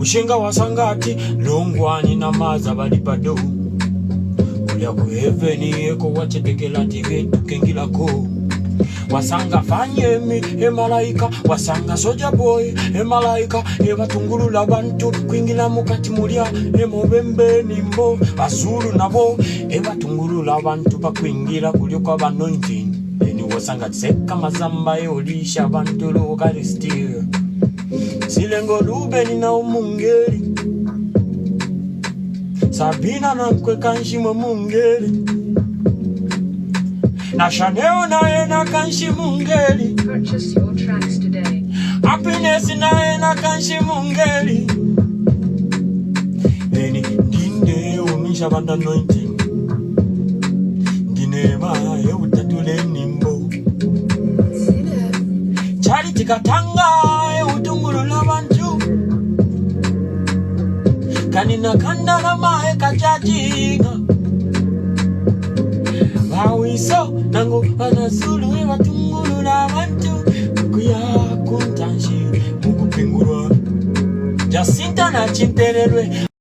Ushinga wasangati longwani na maza balipado kulya ku heaven yeko wachetekela tigetu kengilako wasanga fanyemi malaika wasanga soja boy malaika batungulula bantu kwingila mukati mulya mubembe nimbo Bazulu nabo batungulula bantu bakwingila kulyo kwa anointing ni wasanga tseka mazamba yolisha bantu lokalistia silengo lubeni na umungeri Sabina na nkwe kanshi mungeri na Chanel na ena kanshi mungeri. Purchase your tracks today. Happiness na ena kanshi mungeri. Eni dinde umisha banda anointing. Dine ma utatule nimbo. Chari tikatanga utungulula bantu. Kanina kanda na mae kajajinga. Bawiso nangu Zulu batungulula bantu kuya kuntanshi mukupingurwa Jacinta na chimpererwe